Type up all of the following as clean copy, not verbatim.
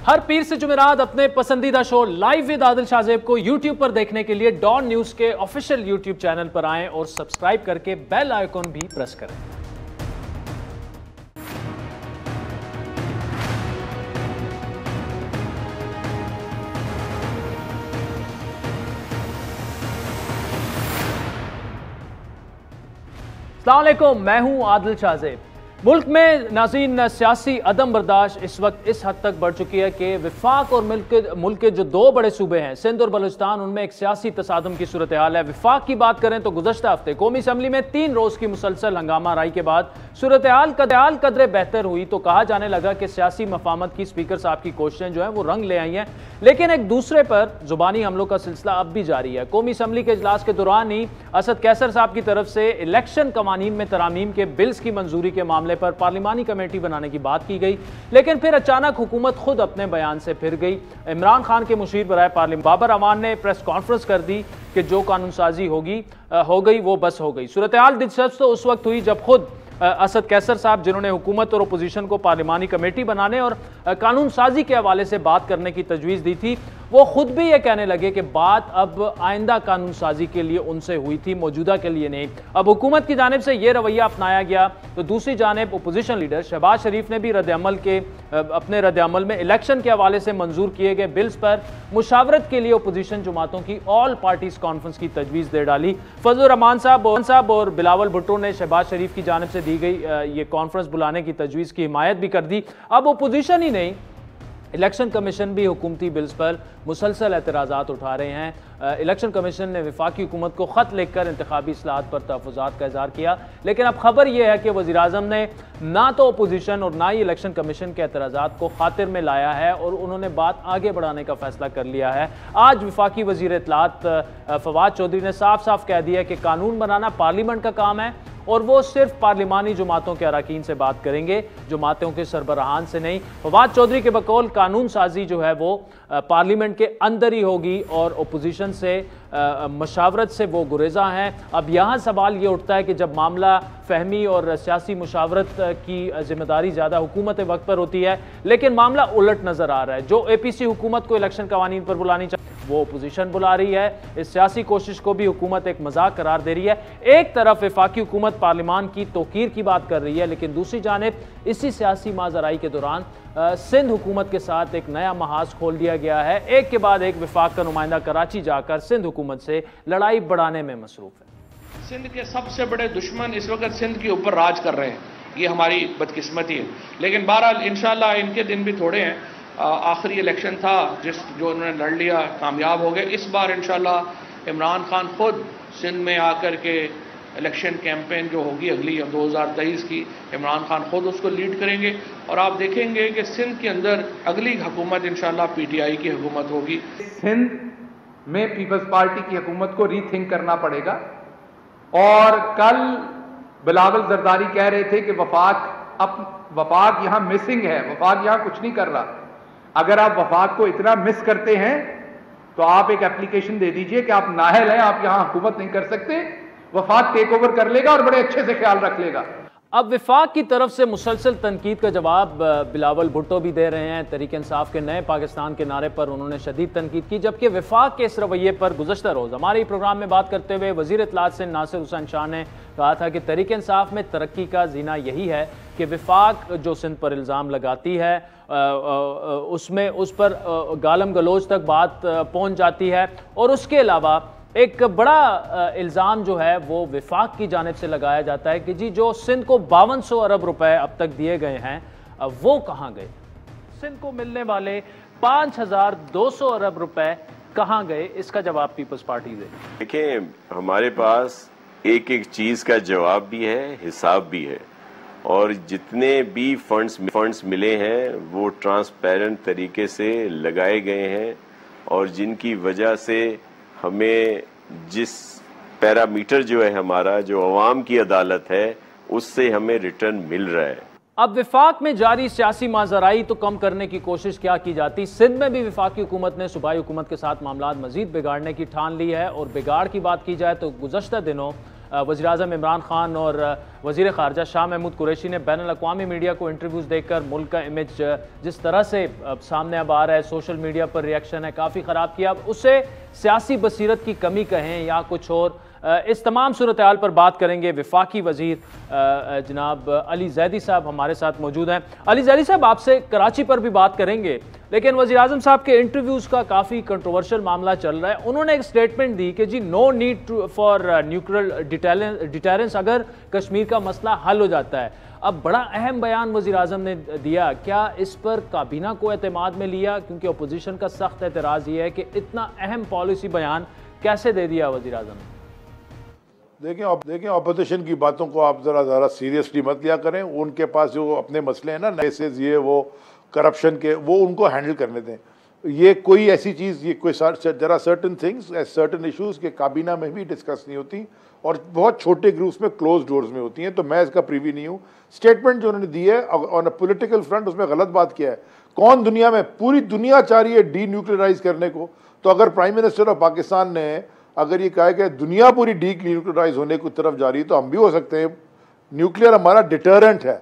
हर पीर से जुमेरात अपने पसंदीदा show live with Adil Shahzeb को यूट्यूब पर देखने के लिए डॉन न्यूज के ऑफिशियल यूट्यूब चैनल पर आएं और सब्सक्राइब करके बेल आइकॉन भी प्रेस करें। अस्सलाम वालेकुम, मैं हूं आदिल शाहजेब। मुल्क में नाज़रीन सियासी अदम बर्दाश्त इस वक्त इस हद तक बढ़ चुकी है कि विफाक और मुल्क के जो दो बड़े सूबे हैं सिंध और बलूचिस्तान, उनमें एक सियासी तसादुम की सूरत हाल है। विफाक की बात करें तो गुज़श्ता हफ्ते कौमी असम्बली में 3 रोज़ की मुसलसल हंगामा राई के बाद सूरत हाल कदरे बेहतर हुई तो कहा जाने लगा कि सियासी मफामत की स्पीकर साहब की कोशिशें जो हैं वो रंग ले आई हैं, लेकिन एक दूसरे पर जुबानी हमलों का सिलसिला अब भी जारी है। कौमी असम्बली के इजलास के दौरान ही असद कैसर साहब की तरफ से इलेक्शन कवानीन में तरामीम के बिल्स की मंजूरी के मामले पर पार्लिमानी कमेटी बनाने की बात की गई, लेकिन फिर अचानक हुकूमत खुद अपने बयान से फिर गई। इमरान खान के मुशीर बराए पार्लियामेंट बाबर अवान ने प्रेस कॉन्फ्रेंस कर दी कि जो कानून साजी हो गई वो बस हो गई। सूरत हाल दिलचस्प तो उस वक्त हुई जब खुद असद कैसर साहब, जिन्होंने हुकूमत और अपोजिशन को पार्लिमानी कमेटी बनाने और कानून साजी के हवाले से बात करने की तजवीज़ दी थी, वो खुद भी ये कहने लगे कि बात अब आइंदा कानून साजी के लिए उनसे हुई थी, मौजूदा के लिए नहीं। अब हुकूमत की जानिब से ये रवैया अपनाया गया तो दूसरी जानिब अपोजिशन लीडर शहबाज शरीफ ने भी अपने रद्द-ए-अमल में इलेक्शन के हवाले से मंजूर किए गए बिल्स पर मुशावरत के लिए अपोजिशन जमातों की ऑल पार्टीज कॉन्फ्रेंस की तजवीज़ दे डाली। फजलुर रहमान साहब और बिलावल भुट्टो ने शहबाज शरीफ की जानिब से दी गई ये कॉन्फ्रेंस बुलाने की तजवीज़ की हिमायत भी कर दी। अब अपोजिशन ही नहीं, इलेक्शन कमीशन भी हुकूमती बिल्स पर मुसलसल एतराज़ात उठा रहे हैं। इलेक्शन कमीशन ने वफाकी हुकूमत को ख़त लिखकर इंतखाबी इस्लाहत पर तहफ़्फ़ुज़ात का इज़हार किया, लेकिन अब खबर यह है कि वज़ीर-ए-आज़म ने ना तो अपोजिशन और ना ही इलेक्शन कमीशन के एतराज़ात को खातिर में लाया है और उन्होंने बात आगे बढ़ाने का फ़ैसला कर लिया है। आज वफाकी वज़ीर इत्तलात फवाद चौधरी ने साफ साफ कह दिया कि कानून बनाना पार्लियामेंट का काम है और वो सिर्फ पार्लिमानी जमातों के अरकान से बात करेंगे, जमातों के सरबराहान से नहीं। फवाद चौधरी के बकौल कानून साजी जो है वो पार्लियामेंट के अंदर ही होगी और अपोजिशन से मशावरत से वो गुरेजा हैं। अब यहाँ सवाल ये उठता है कि जब मामला फहमी और सियासी मुशावरत की जिम्मेदारी ज़्यादा हुकूमत वक्त पर होती है, लेकिन मामला उलट नज़र आ रहा है। जो APC हुकूमत को इलेक्शन कवानीन पर बुलानी चाहिए वो अपोजिशन बुला रही है। इस सियासी कोशिश को भी हुकूमत एक मजाक करार दे रही है। एक तरफ वफाकी हुकूमत पार्लियामान की तौकीर की बात कर रही है, लेकिन दूसरी जानिब इसी सियासी माजराई के दौरान सिंध हुकूमत के साथ एक नया महाज खोल दिया गया है। एक के बाद एक वफाक का नुमाइंदा कराची जाकर सिंध हुकूमत से लड़ाई बढ़ाने में मसरूफ है। सिंध के सबसे बड़े दुश्मन इस वक्त सिंध के ऊपर राज कर रहे हैं, ये हमारी बदकिस्मती है, लेकिन बहरहाल इंशाल्लाह इनके दिन भी थोड़े हैं। आखिरी इलेक्शन था जो उन्होंने लड़ लिया, कामयाब हो गए। इस बार इंशाल्लाह इमरान खान खुद सिंध में आकर के इलेक्शन कैंपेन जो होगी अगली 2023 की, इमरान खान खुद उसको लीड करेंगे और आप देखेंगे कि सिंध के अंदर अगली हुकूमत इंशाल्लाह PTI की हुकूमत होगी। सिंध में पीपल्स पार्टी की हुकूमत को रीथिंक करना पड़ेगा। और कल बिलावल जरदारी कह रहे थे कि वफाक यहाँ मिसिंग है, वफाक यहाँ कुछ नहीं कर रहा। अगर आप वफाक को इतना मिस करते हैं तो आप एक एप्लीकेशन दे दीजिए कि आप नाअहल हैं, आप यहाँ हुकूमत नहीं कर सकते, वफाक टेक ओवर कर लेगा और बड़े अच्छे से ख्याल रख लेगा। अब वफाक की तरफ से मुसलसल तनकीद का जवाब बिलावल भुट्टो भी दे रहे हैं। तहरीक इंसाफ के नए पाकिस्तान के नारे पर उन्होंने शदीद तनकीद की, जबकि वफाक के इस रवैये पर गुज़श्ता रोज़ हमारे प्रोग्राम में बात करते हुए वज़ीर इत्तलात से नासिर हुसैन शाह ने कहा था कि तहरीक इंसाफ में तरक्की का जीना यही है कि वफाक जो सिंध पर इल्ज़ाम लगाती है उसमें उस पर गालम गलोच तक बात पहुँच जाती है, और उसके अलावा एक बड़ा इल्ज़ाम जो है वो वफाक की जानिब से लगाया जाता है कि जी जो सिंध को 5200 अरब रुपए अब तक दिए गए हैं वो कहाँ गए, सिंध को मिलने वाले 5200 अरब रुपए कहाँ गए, इसका जवाब पीपल्स पार्टी दे। देखें, हमारे पास एक एक चीज़ का जवाब भी है, हिसाब भी है, और जितने भी फंड्स मिले हैं वो ट्रांसपेरेंट तरीके से लगाए गए हैं और जिनकी वजह से हमें जिस पैरामीटर जो है हमारा जो अवाम की अदालत है उससे हमें रिटर्न मिल रहा है। अब वफाक में जारी सियासी माजराई तो कम करने की कोशिश क्या की जाती, सिंध में भी वफाकी हुकूमत ने सूबाई हुकूमत के साथ मामलात मजीद बिगाड़ने की ठान ली है। और बिगाड़ की बात की जाए तो गुज़श्ता दिनों वज़ीर-ए-आज़म इमरान खान और वज़ीर ख़ारजा शाह महमूद कुरैशी ने बैनुल-अक़वामी मीडिया को इंटरव्यूज़ देकर मुल्क का इमेज जिस तरह से सामने अब आ रहा है, सोशल मीडिया पर रिएक्शन है, काफ़ी ख़राब किया। अब उससे सियासी बसीरत की कमी कहें या कुछ और, इस तमाम सूरत हाल पर बात करेंगे। वफाकी वज़ीर जनाब अली ज़ैदी साहब हमारे साथ मौजूद हैं। अली ज़ैदी साहब, आपसे कराची पर भी बात करेंगे, लेकिन वज़ीर-ए-आज़म साहब के इंटरव्यूज़ का काफ़ी कंट्रोवर्शियल मामला चल रहा है। उन्होंने एक स्टेटमेंट दी कि जी no need for nuclear deterrence अगर कश्मीर का मसला हल हो जाता है। अब बड़ा अहम बयान वज़ीर-ए-आज़म ने दिया, क्या इस पर काबीना को एतमाद में लिया? क्योंकि अपोजिशन का सख्त एतराज़ ये है कि इतना अहम पॉलिसी बयान कैसे दे दिया वज़ीर-ए-आज़म ने? देखें अपोजिशन की बातों को आप ज़रा सीरियसली मत लिया करें। उनके पास जो अपने मसले हैं ना, नेसेस ये वो करप्शन के, वो उनको हैंडल करने दें। ये कोई ऐसी चीज़, ये कोई जरा सर्टन थिंग्स, सर्टन इश्यूज़ के काबीना में भी डिस्कस नहीं होती और बहुत छोटे ग्रुप्स में क्लोज डोर्स में होती हैं। तो मैं इसका प्रीवी नहीं हूँ। स्टेटमेंट जो उन्होंने दी है ऑन अ पॉलिटिकल फ्रंट, उसमें गलत बात किया है। कौन दुनिया में, पूरी दुनिया चाह रही है डी न्यूक्लियराइज करने को। तो अगर प्राइम मिनिस्टर ऑफ पाकिस्तान ने अगर ये कहा कि दुनिया पूरी डी न्यूक्लियराइज होने की तरफ जा रही है, तो हम भी हो सकते हैं। न्यूक्लियर हमारा डिटरेंट है।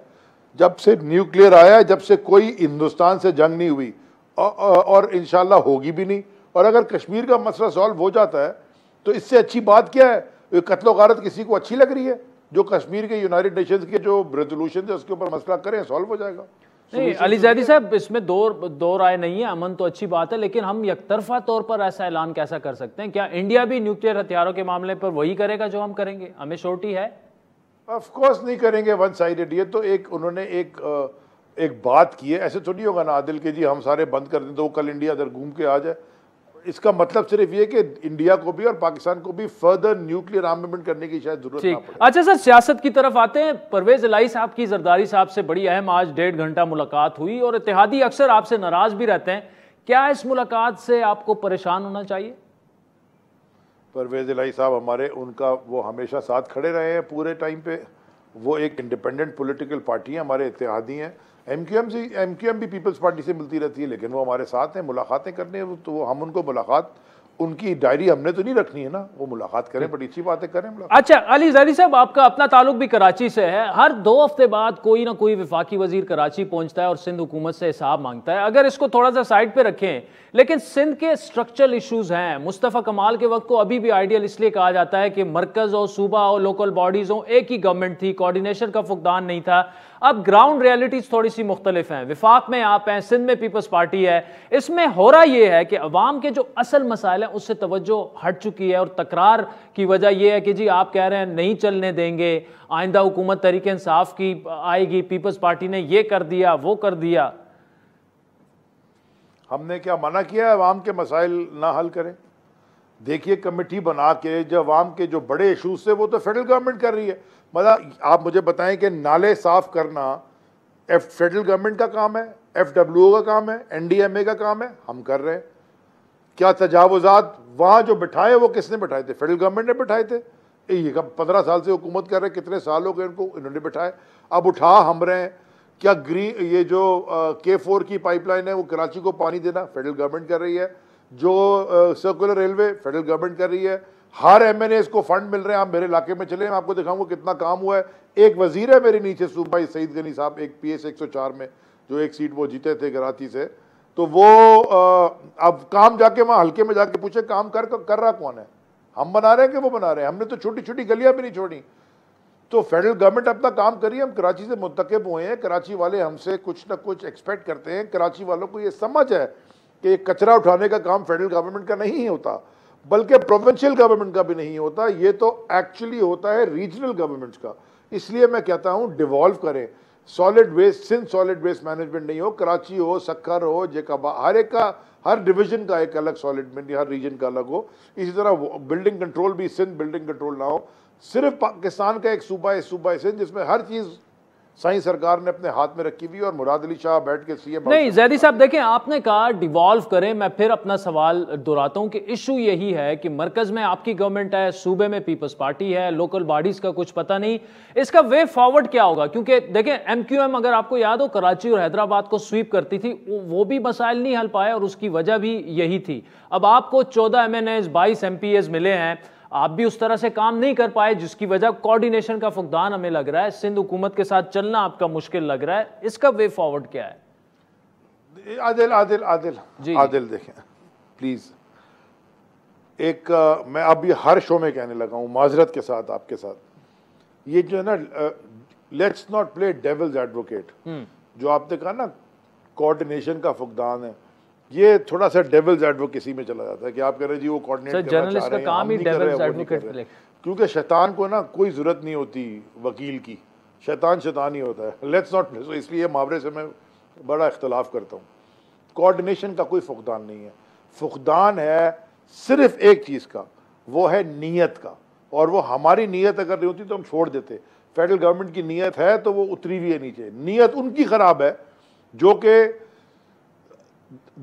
जब से न्यूक्लियर आया है, जब से कोई हिंदुस्तान से जंग नहीं हुई और इंशाल्लाह होगी भी नहीं। और अगर कश्मीर का मसला सॉल्व हो जाता है तो इससे अच्छी बात क्या है? कत्लो गारत किसी को अच्छी लग रही है? जो कश्मीर के यूनाइटेड नेशंस के जो रेजोल्यूशन है उसके ऊपर मसला करें, सॉल्व हो जाएगा। नहीं अली ज़ैदी साहब, इसमें दो राय नहीं है। अमन तो अच्छी बात है, लेकिन हम यकतरफा तौर पर ऐसा ऐलान कैसा कर सकते हैं? क्या इंडिया भी न्यूक्लियर हथियारों के मामले पर वही करेगा जो हम करेंगे? हमें श्योरिटी है? ऑफ कोर्स नहीं करेंगे वन साइडेड। ये तो उन्होंने एक बात की है। ऐसे तो नहीं होगा ना आदिल के जी हम सारे बंद कर दें तो कल इंडिया इधर घूम के आ जाए। इसका मतलब सिर्फ ये कि इंडिया को भी और पाकिस्तान को भी फर्दर न्यूक्लियर आर्मामेंट करने की शायद जरूरत ना पड़े। अच्छा सर, सियासत की तरफ आते हैं। परवेज इलाही साहब की जरदारी साहब से बड़ी अहम आज 1.5 घंटा मुलाकात हुई और इत्तेहादी अक्सर आपसे नाराज भी रहते हैं। क्या इस मुलाकात से आपको परेशान होना चाहिए? परवेज इलाही साहब हमारे, उनका वो हमेशा साथ खड़े रहे हैं पूरे टाइम पे। वो एक इंडिपेंडेंट पॉलिटिकल पार्टी है, हमारे इत्तेहादी हैं। एमक्यूएम भी पीपल्स पार्टी से मिलती रहती है, लेकिन वो हमारे साथ हैं, मुलाकातें करने। तो हम उनको मुलाकात, उनकी डायरी हमने तो नहीं रखनी है ना, वो मुलाकात करें, बड़ी अच्छी बातें करें। अच्छा अली ज़ैदी साहब, आपका अपना ताल्लुक भी कराची से है। हर 2 हफ्ते बाद कोई ना कोई वफाकी वजीर कराची पहुंचता है और सिंध हुकूमत से हिसाब मांगता है। अगर इसको थोड़ा सा साइड पे रखें, लेकिन सिंध के स्ट्रक्चरल इश्यूज हैं। मुस्तफ़ा कमाल के वक्त को अभी भी आइडियल इसलिए कहा जाता है कि मरकज और सूबा और लोकल बॉडीज हो, एक ही गवर्नमेंट थी, कोऑर्डिनेशन का फुकदान नहीं था। अब ग्राउंड रियलिटीज थोड़ी सी मुख्तलिफ हैं। विफाक में आप हैं, सिंध में पीपल्स पार्टी है। इसमें हो रहा यह है कि अवाम के जो असल मसाइल हैं उससे तवज्जो हट चुकी है और तकरार की वजह यह है कि जी आप कह रहे हैं नहीं चलने देंगे, आइंदा हुकूमत तरीके इंसाफ की आएगी, पीपल्स पार्टी ने यह कर दिया वो कर दिया। हमने क्या मना किया है अवाम के मसाइल ना हल करें? देखिए कमेटी बना के जो अवाम के जो बड़े इशूज थे वो तो फेडरल गवर्नमेंट कर रही है। मतलब आप मुझे बताएं कि नाले साफ करना फेडरल गवर्नमेंट का काम है, FWO का काम है, NDMA का काम है, हम कर रहे हैं। क्या तजावुजात वहाँ जो बिठाए वो किसने बिठाए थे? फेडरल गवर्नमेंट ने बिठाए थे। ये 15 साल से हुकूमत कर रहे, कितने साल हो गए इनको, इन्होंने बिठाए। अब उठा हम रहे हैं। क्या ये जो K4 की पाइपलाइन है वो कराची को पानी देना फेडरल गवर्नमेंट कर रही है। जो सर्कुलर रेलवे फेडरल गवर्नमेंट कर रही है। हर MNAs को फंड मिल रहे हैं। आप मेरे इलाके में चले, मैं आपको दिखाऊंगा कितना काम हुआ है। एक वजीर है मेरे नीचे सूबा सईद गनी साहब, एक PS 104 में जो एक सीट वो जीते थे कराची से, तो वो अब काम जाके वहाँ हल्के में जाके पूछे काम कर रहा कौन है? हम बना रहे हैं कि वो बना रहे हैं? हमने तो छोटी छोटी गलियां भी नहीं छोड़ी। तो फेडरल गवर्नमेंट अपना काम करिए। हम कराची से मुंतकिब हुए हैं, कराची वाले हमसे कुछ ना कुछ एक्सपेक्ट करते हैं। कराची वालों को ये समझ है कि कचरा उठाने का काम फेडरल गवर्नमेंट का नहीं होता, बल्कि प्रोविंशियल गवर्नमेंट का भी नहीं होता, ये तो एक्चुअली होता है रीजनल गवर्नमेंट्स का। इसलिए मैं कहता हूँ डिवॉल्व करें। Solid waste, Sindh solid waste management नहीं हो, कराची हो, सक्खर हो, जेकाबा, हर एक का, हर डिवीजन का एक अलग सॉलिड में, हर रीजन का अलग हो। इसी तरह बिल्डिंग कंट्रोल भी सिंध बिल्डिंग कंट्रोल ना हो। सिर्फ पाकिस्तान का एक सूबा है, सूबा सिंध, जिसमें हर चीज़ साईं सरकार ने अपने हाथ में रखी हुई और मुराद अली शाह बैठ के CM। नहीं ज़ैदी साहब, देखें आपने कहा डिवॉल्व करें। मैं फिर अपना सवाल दोहराता हूं कि इशू यही है कि मरकज में आपकी गवर्नमेंट है, सूबे में पीपल्स पार्टी है, लोकल बॉडीज का कुछ पता नहीं। इसका वे फॉरवर्ड क्या होगा? क्योंकि देखें MQM अगर आपको याद हो कराची और हैदराबाद को स्वीप करती थी, वो भी मसाइल नहीं हल पाए और उसकी वजह भी यही थी। अब आपको 14 MNAs 22 MPAs मिले हैं। आप भी उस तरह से काम नहीं कर पाए, जिसकी वजह कोऑर्डिनेशन का फुकदान हमें लग रहा है, सिंध हुकूमत के साथ चलना आपका मुश्किल लग रहा है, इसका वे फॉरवर्ड क्या है? आदिल देखें प्लीज, मैं अभी हर शो में कहने लगा हूं माजरत के साथ आपके साथ, ये जो है ना, let's not play devil's advocate, जो आपने कहा ना कोऑर्डिनेशन का फुकदान है, ये थोड़ा सा डेविल्स एडवोकेसी में चला जाता है कि आप कह रहे जी वो कोऑर्डिनेट करना चाह रहे हैं, काम ही डेविल्स एडवोकेट, क्योंकि शैतान को ना कोई जरूरत नहीं होती वकील की, शैतान ही होता है। लेट्स नॉट, इसलिए मुहावरे से मैं बड़ा इख्तलाफ करता हूँ। कोऑर्डिनेशन का कोई फुकदान नहीं है, फुकदान है सिर्फ एक चीज़ का, वो है नीयत का, और वो हमारी नीयत अगर नहीं होती तो हम छोड़ देते। फेडरल गवर्नमेंट की नीयत है तो वो उतरी हुई है नीचे, नीयत उनकी खराब है जो कि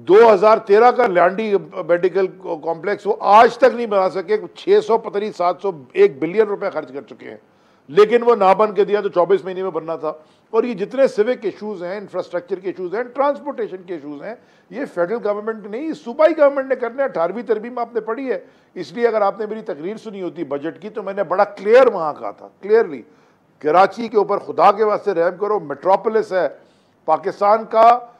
2013 का लैंडी मेडिकल कॉम्प्लेक्स वो आज तक नहीं बना सके, 600 पता नहीं 701 बिलियन रुपए खर्च कर चुके हैं, लेकिन वो ना बन के दिया तो 24 महीने में बनना था। और ये जितने सिविक इशूज़ हैं, इंफ्रास्ट्रक्चर के इशूज़ हैं, ट्रांसपोर्टेशन के इशूज़ हैं, ये फेडरल गवर्नमेंट नहीं, सूबाई गवर्नमेंट ने करने हैं। 18वीं तरमीम आपने पढ़ी है, इसलिए अगर आपने मेरी तकरीर सुनी होती बजट की तो मैंने बड़ा क्लियर वहाँ कहा था, क्लियरली, कराची के ऊपर खुदा के वास्ते रहम करो, मेट्रोपोलिस है पाकिस्तान का,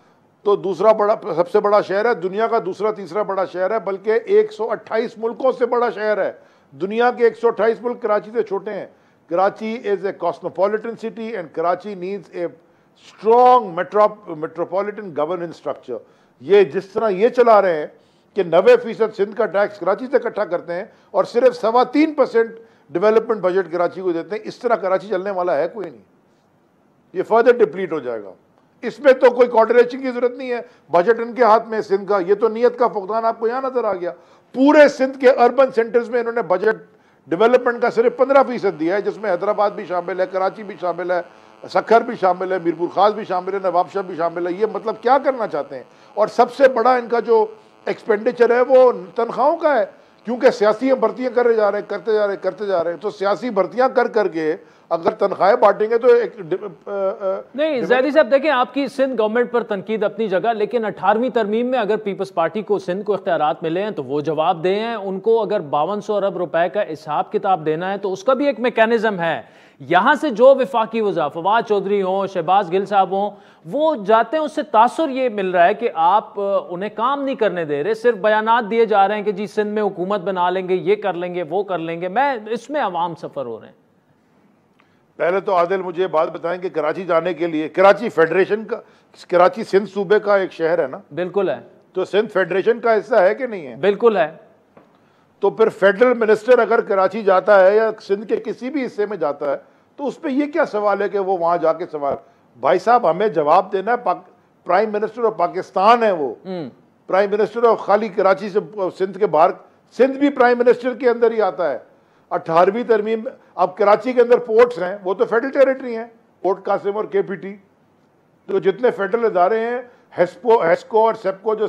तो दूसरा बड़ा, सबसे बड़ा शहर है, दुनिया का दूसरा तीसरा बड़ा शहर है, बल्कि 128 मुल्कों से बड़ा शहर है। दुनिया के 128 मुल्क कराची से छोटे हैं। Karachi is a cosmopolitan city and Karachi needs a strong metropolitan governance structure. ये जिस तरह ये चला रहे हैं कि 90% सिंध का टैक्स कराची से इकट्ठा करते हैं और सिर्फ 3.25% डेवलपमेंट बजट कराची को देते हैं, इस तरह कराची चलने वाला है कोई नहीं, ये फर्दर डिप्लीट हो जाएगा। इसमें तो कोई कोऑर्डिनेशन की जरूरत नहीं है, बजट इनके हाथ में सिंध का, ये तो नीयत का फुकदान आपको यहाँ नजर आ गया। पूरे सिंध के अर्बन सेंटर्स में इन्होंने बजट डेवलपमेंट का सिर्फ 15% दिया है, जिसमें हैदराबाद भी शामिल है, कराची भी शामिल है, सखर भी शामिल है, मीरपुर खास भी शामिल है, नवाबशाह भी शामिल है। ये मतलब क्या करना चाहते हैं? और सबसे बड़ा इनका जो एक्सपेंडिचर है वो तनख्वाहों का है, क्योंकि सियासी भर्तियां करते जा रहे हैं, तो सियासी भर्तियां कर करके अगर तनख्वाहें बांटेंगे तो एक नहीं। ज़ैदी साहब देखें, आपकी सिंध गवर्नमेंट पर तनकीद अपनी जगह, लेकिन 18वीं तरमीम में अगर पीपल्स पार्टी को सिंध को इख्तियारात मिले हैं तो वो जवाब दें हैं। उनको अगर 5200 अरब रुपए का हिसाब किताब देना है तो उसका भी एक मैकेनिज्म है। यहाँ से जो वफाकी वज़ीर फवाद चौधरी हों, शहबाज गिल साहब हों, वो जाते हैं, उससे तासुर ये मिल रहा है कि आप उन्हें काम नहीं करने दे रहे, सिर्फ बयानात दिए जा रहे हैं कि जी सिंध में हुकूमत बना लेंगे, ये कर लेंगे, वो कर लेंगे। मैं इसमें अवाम सफ़र हो रहे हैं। पहले तो आदिल मुझे बात बताएं कि कराची जाने के लिए, कराची फेडरेशन का, कराची सिंध सूबे का एक शहर है ना? बिल्कुल है। तो सिंध फेडरेशन का हिस्सा है कि नहीं है? बिल्कुल है। तो फिर फेडरल मिनिस्टर अगर कराची जाता है या सिंध के किसी भी हिस्से में जाता है तो उस पर यह क्या सवाल है कि वो वहां जाके सवाल, भाई साहब हमें जवाब देना है, प्राइम मिनिस्टर ऑफ पाकिस्तान है वो, प्राइम मिनिस्टर ऑफ खाली कराची से सिंध के बाहर, सिंध भी प्राइम मिनिस्टर के अंदर ही आता है। 18वीं तरमीम, अब कराची के अंदर पोर्ट्स हैं, वो तो फेडरल टेरिटरी हैं, पोर्ट कासिम और केपीटी, तो जितने फेडरल इदारे हैं, हेस्को और सेप्को जो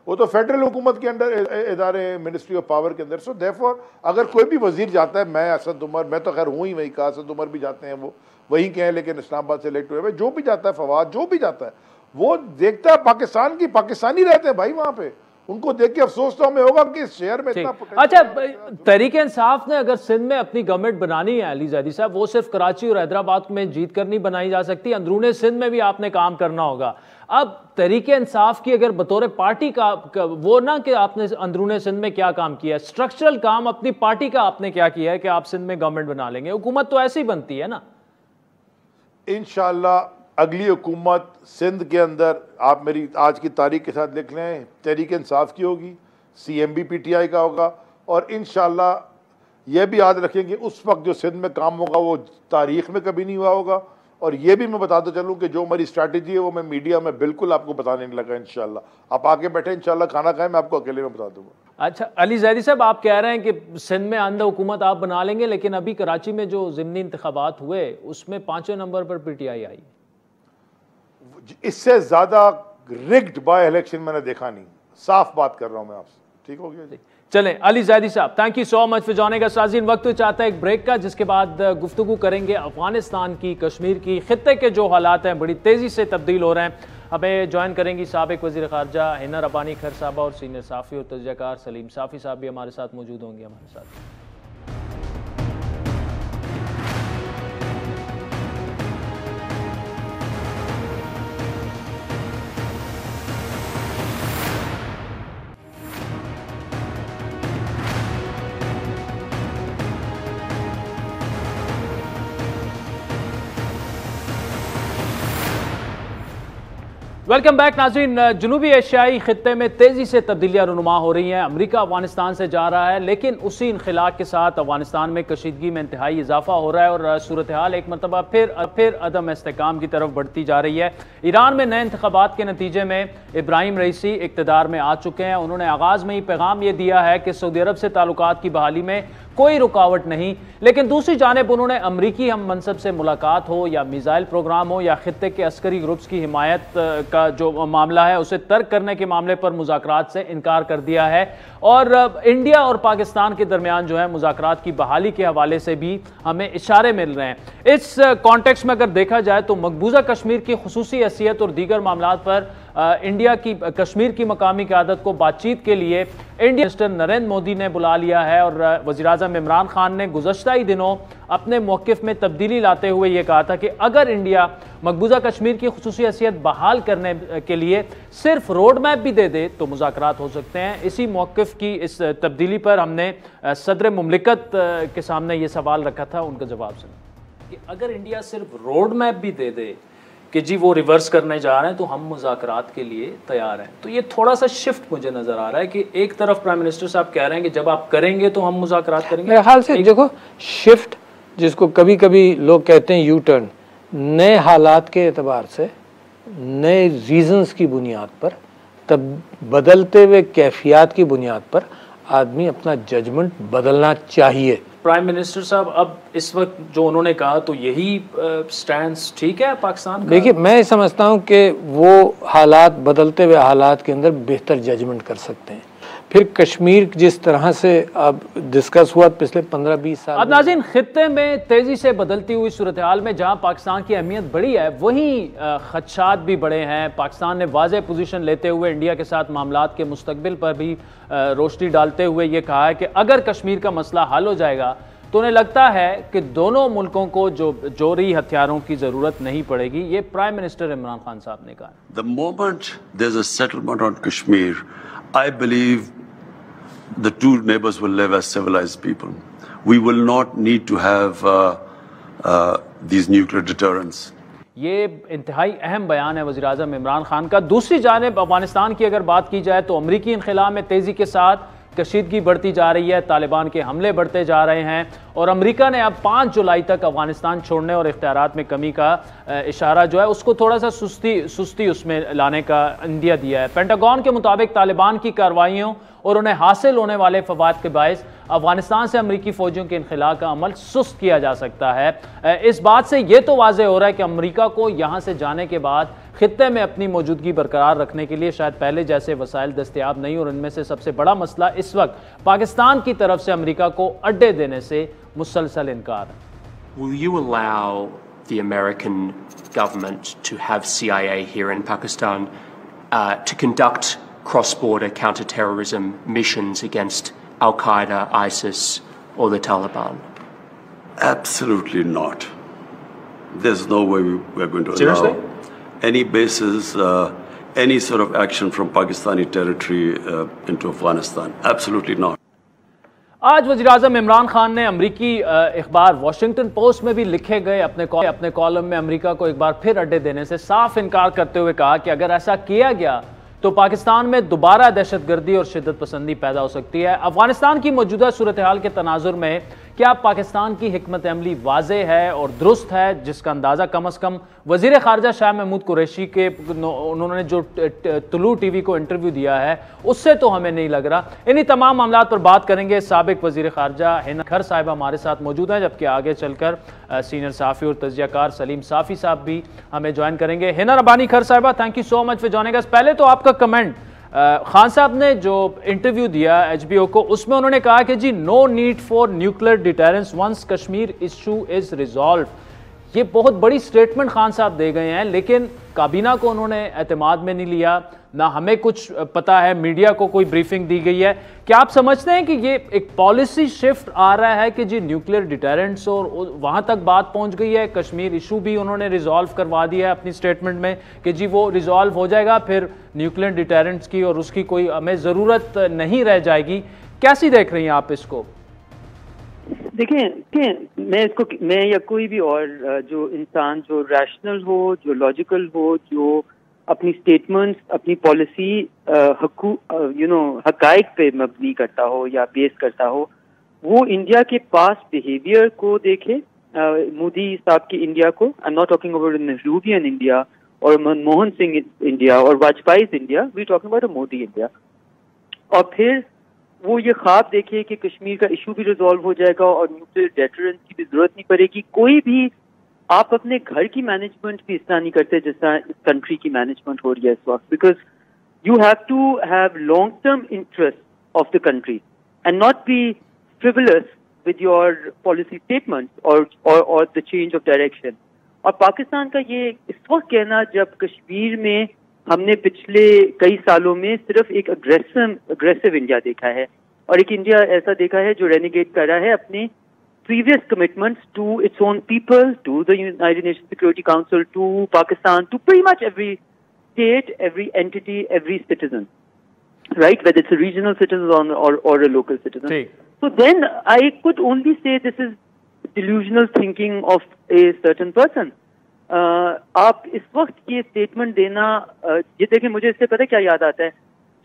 वो तो फेडरल हुकूमत के अंदर इदारे हैं, मिनिस्ट्री ऑफ पावर के अंदर। सो देयरफॉर अगर कोई भी वजीर जाता है, मैं असद उमर, मैं तो खैर हूँ ही वहीं का, असद उमर भी जाते हैं, वो वहीं के हैं लेकिन इस्लामाबाद से इलेक्ट हुए, जो भी जाता है, फवाद जो भी जाता है, वो देखता है पाकिस्तान की, पाकिस्तानी रहते हैं भाई वहाँ पे, उनको देख के अफसोस तो हमें होगा कि इस शहर में इतना। अच्छा, तहरीक इंसाफ ने अगर सिंध में अपनी गवर्नमेंट बनानी है अली ज़ैदी साहब, वो सिर्फ कराची और हैदराबाद में जीत कर नहीं बनाई जा सकती, अंदरूने सिंध में भी आपने काम करना होगा। अब तहरीक इंसाफ की अगर बतौर पार्टी का वो ना कि आपने अंदरूने सिंध में क्या काम किया, स्ट्रक्चरल काम अपनी पार्टी का आपने क्या किया है कि आप सिंध में गवर्नमेंट बना लेंगे? हुकूमत तो ऐसी बनती है ना। इंशाअल्लाह अगली हुकूमत सिंध के अंदर, आप मेरी आज की तारीख के साथ लिख लें, तहरीक इंसाफ की होगी, CMB PTI का होगा, और इंशाअल्लाह यह भी याद रखें कि उस वक्त जो सिंध में काम होगा वो तारीख में कभी नहीं हुआ होगा। और ये भी मैं बताता चलूँ कि जो हमारी स्ट्रैटेजी है वो मैं मीडिया में बिल्कुल आपको बताने नहीं लगा। इंशाअल्लाह आप आके बैठे, इंशाअल्लाह खाना खाएं, मैं आपको अकेले में बता दूंगा। अच्छा अली ज़ैदी साहब, आप कह रहे हैं कि सिंध में आंदा हुकूमत आप बना लेंगे, लेकिन अभी कराची में जो ज़िमनी इंतखाबात हुए उसमें 5वें नंबर पर PTI आई। इससे ज्यादा रिग्ड बाय इलेक्शन मैंने देखा नहीं, साफ बात कर रहा हूं मैं आपसे। ठीक हो गया? चलें अली ज़ैदी साहब, thank you so much for joining us. साज़ीन, वक्त चाहता है एक ब्रेक का, जिसके बाद गुफ्तगू करेंगे अफगानिस्तान की, कश्मीर की, खित्ते के जो हालात हैं बड़ी तेज़ी से तब्दील हो रहे हैं। हमें ज्वाइन करेंगी साबिक वज़ीर ख़ारजा हिना रब्बानी खैर साहबा और सीनियर साफ़ी और तजज़ियाकार सलीम साफ़ी साहब भी हमारे साथ मौजूद होंगे हमारे साथ। वेलकम बैक नाज़रीन। जनूबी एशियाई खित्ते में तेज़ी से तब्दीलियाँ रुनुमा हो रही हैं। अमरीका अफगानिस्तान से जा रहा है, लेकिन उसी इनखिलाक के साथ अफगानिस्तान में कशीदगी में इंतहाई इजाफा हो रहा है और सूरत हाल एक मरतबा फिर अदम इस्तेकाम की तरफ बढ़ती जा रही है। ईरान में नए इंतखाबात के नतीजे में इब्राहिम रईसी इक़्तिदार में आ चुके हैं। उन्होंने आगाज़ में ही पैगाम ये दिया है कि सऊदी अरब से ताल्लुकात की बहाली में कोई रुकावट नहीं, लेकिन दूसरी जानिब उन्होंने अमरीकी हम मनसब से मुलाकात हो या मिसाइल प्रोग्राम हो या खित्ते के अस्करी ग्रुप्स की हिमायत का जो मामला है उसे तर्क करने के मामले पर मुज़ाकरात से इनकार कर दिया है। और इंडिया और पाकिस्तान के दरमियान जो है मुज़ाकरात की बहाली के हवाले से भी हमें इशारे मिल रहे हैं। इस कॉन्टेक्स्ट में अगर देखा जाए तो मकबूजा कश्मीर की खुसूसी हैसियत और दीगर मामलात पर इंडिया की कश्मीर की मकामी क़यादत को बातचीत के लिए इंडियन मिनिस्टर नरेंद्र मोदी ने बुला लिया है और वज़ीर-ए-आज़म इमरान खान ने गुज़श्ता ही दिनों अपने मौक़िफ़ में तब्दीली लाते हुए ये कहा था कि अगर इंडिया मकबूजा कश्मीर की खुसूसी हैसियत बहाल करने के लिए सिर्फ रोड मैप भी दे दे तो मुज़ाकरात हो सकते हैं। इसी मौक़िफ़ की इस तब्दीली पर हमने सदर मुमलिकत के सामने ये सवाल रखा था, उनका जवाब सुना कि अगर इंडिया सिर्फ रोड मैप भी दे दे कि जी वो रिवर्स करने जा रहे हैं तो हम मुज़ाकरात के लिए तैयार हैं। तो ये थोड़ा सा शिफ्ट मुझे नज़र आ रहा है कि एक तरफ प्राइम मिनिस्टर साहब कह रहे हैं कि जब आप करेंगे तो हम मुज़ाकरात करेंगे। मेरे ख्याल से देखो, शिफ्ट जिसको कभी कभी लोग कहते हैं यू टर्न, नए हालात के एतबार से नए रीजंस की बुनियाद पर तब बदलते हुए कैफियत की बुनियाद पर आदमी अपना जजमेंट बदलना चाहिए। प्राइम मिनिस्टर साहब अब इस वक्त जो उन्होंने कहा तो यही स्टैंड ठीक है पाकिस्तान का? देखिए, मैं समझता हूं कि वो हालात बदलते हुए हालात के अंदर बेहतर जजमेंट कर सकते हैं। फिर कश्मीर जिस तरह से अब डिस्कस हुआ पिछले 15-20 साल। अब नाज़रीन, खित्ते में तेज़ी से बदलती हुई सूरत हाल में जहाँ पाकिस्तान की अहमियत बढ़ी है वहीं खदशात भी बढ़े हैं। पाकिस्तान ने वाज़ेह पोजीशन लेते हुए इंडिया के साथ मामलात के मुस्तकबिल पर भी रोशनी डालते हुए ये कहा है कि अगर कश्मीर का मसला हल हो जाएगा तो उन्हें लगता है कि दोनों मुल्कों को जो जोरी हथियारों की ज़रूरत नहीं पड़ेगी। ये प्राइम मिनिस्टर इमरान खान साहब ने कहा। The moment there's a settlement on Kashmir, I believe the two neighbors will live as civilized people. We will not need to have these nuclear deterrents. ये इंतहाई अहम बयान है वज़ीर-ए-आज़म इमरान खान का। दूसरी जानिब अफगानिस्तान की अगर बात की जाए तो अमरीकी इनख़िला में तेज़ी के साथ कशीदगी बढ़ती जा रही है, तालिबान के हमले बढ़ते जा रहे हैं और अमेरिका ने अब 5 जुलाई तक अफगानिस्तान छोड़ने और इख्तियारात में कमी का इशारा जो है उसको थोड़ा सा सुस्ती उसमें लाने का इंदिया दिया है। पेंटागन के मुताबिक तालिबान की कार्रवाइयों और उन्हें हासिल होने वाले फवाद के बायस अफगानिस्तान से अमरीकी फ़ौजियों के इनखिला का अमल सुस्त किया जा सकता है। इस बात से यह तो वाज़ेह हो रहा है कि अमरीका को यहाँ से जाने के बाद खित्ते में अपनी मौजूदगी बरकरार रखने के लिए शायद पहले जैसे वसाइल दस्तयाब नहीं, और इनमें से सबसे बड़ा मसला इस वक्त पाकिस्तान की तरफ से अमरीका को अड्डे देने से मुसलसल इनकार है। Will you allow the American government to have CIA here in Pakistan to conduct cross-border counter-terrorism missions against Al-Qaeda, ISIS or the Taliban? Absolutely not. There's no way we're going to Seriously? allow any bases, any sort of action from Pakistani territory into Afghanistan. Absolutely not. आज वज़ीर-ए-आज़म इमरान खान ने अमरीकी अखबार Washington post में भी लिखे गए अपने कॉलम में अमरीका को एक बार फिर अड्डे देने से साफ इनकार करते हुए कहा कि अगर ऐसा किया गया तो पाकिस्तान में दोबारा दहशतगर्दी और शिद्दत पसंदी पैदा हो सकती है। अफगानिस्तान की मौजूदा सूरत हाल के तनाजुर में क्या पाकिस्तान की हिकमत अमली वाज़ेह है और दुरुस्त है, जिसका अंदाज़ा कम अज़ कम वज़ीर ख़ारजा शाह महमूद कुरैशी के उन्होंने जो तुलू टीवी को इंटरव्यू दिया है उससे तो हमें नहीं लग रहा। इन्हीं तमाम मामलात पर बात करेंगे। साबिक वज़ीर ख़ारजा हिना खर साहिबा हमारे साथ मौजूद हैं, जबकि आगे चलकर सीनियर साफ़ी और तजियाकार सलीम साफ़ी साहब भी हमें ज्वाइन करेंगे। हिना रबानी खर साहिबा, thank you so much for joining अस। पहले तो आपका कमेंट, खान साहब ने जो इंटरव्यू दिया HBO को उसमें उन्होंने कहा कि जी no need for nuclear deterrence once Kashmir issue is resolve. ये बहुत बड़ी स्टेटमेंट खान साहब दे गए हैं, लेकिन काबीना को उन्होंने एतमाद में नहीं लिया, ना हमें कुछ पता है, मीडिया को कोई ब्रीफिंग दी गई है। क्या आप समझते हैं कि ये एक पॉलिसी शिफ्ट आ रहा है कि जी न्यूक्लियर डिटरेंट्स और वहाँ तक बात पहुँच गई है, कश्मीर इशू भी उन्होंने रिजॉल्व करवा दिया है अपनी स्टेटमेंट में कि जी वो रिजॉल्व हो जाएगा, फिर न्यूक्लियर डिटरेंट्स की और उसकी कोई हमें ज़रूरत नहीं रह जाएगी। कैसी देख रही हैं आप इसको? देखिए, मैं या कोई भी और जो इंसान जो रैशनल हो, जो लॉजिकल हो, जो अपनी स्टेटमेंट्स, अपनी पॉलिसी हकाइक पे मबनी करता हो या बेस करता हो, वो इंडिया के पास्ट बिहेवियर को देखे, मोदी साहब की इंडिया को, I am not talking about Nehruvian India और मनमोहन सिंह इंडिया और Vajpayee India, we talking about Modi India, और फिर वो ये ख्वाब देखे कि कश्मीर का इशू भी रिजॉल्व हो जाएगा और न्यूक्लियर डेटरेंस की भी जरूरत नहीं पड़ेगी। कोई भी आप अपने घर की मैनेजमेंट भी इस तरह नहीं करते जिस तरह इस कंट्री की मैनेजमेंट हो रही है इस वक्त, because you have to have long term interest of the country and not be frivolous with your policy statement और द चेंज ऑफ डायरेक्शन। और पाकिस्तान का ये इस वक्त कहना, जब कश्मीर में हमने पिछले कई सालों में सिर्फ एक अग्रेसिव इंडिया देखा है और एक इंडिया ऐसा देखा है जो रेनिगेट कर रहा है अपने previous commitments to its own people, to the United Nations Security Council, to Pakistan, to pretty much every state, every entity, every citizen, right? Whether it's a regional citizen or a local citizen. So then I could only say this is delusional thinking of a certain person. आप इस वक्त ये statement देना, ये देखें, मुझे इससे पता क्या याद आता है,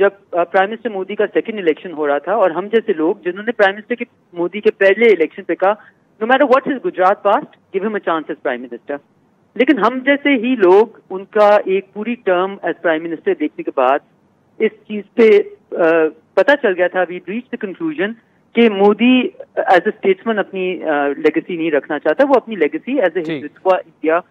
जब प्राइम मिनिस्टर मोदी का सेकंड इलेक्शन हो रहा था और हम जैसे लोग जिन्होंने प्राइम मिनिस्टर के मोदी के पहले इलेक्शन पे कहा no matter what is Gujarat past, give him a chance as prime minister, लेकिन हम जैसे ही लोग उनका एक पूरी टर्म एज प्राइम मिनिस्टर देखने के बाद इस चीज पे पता चल गया था, वी रीच द कंक्लूजन कि मोदी एज अ स्टेट्समैन अपनी लेगेसी नहीं रखना चाहता, वो अपनी legacy as a Hindutva India.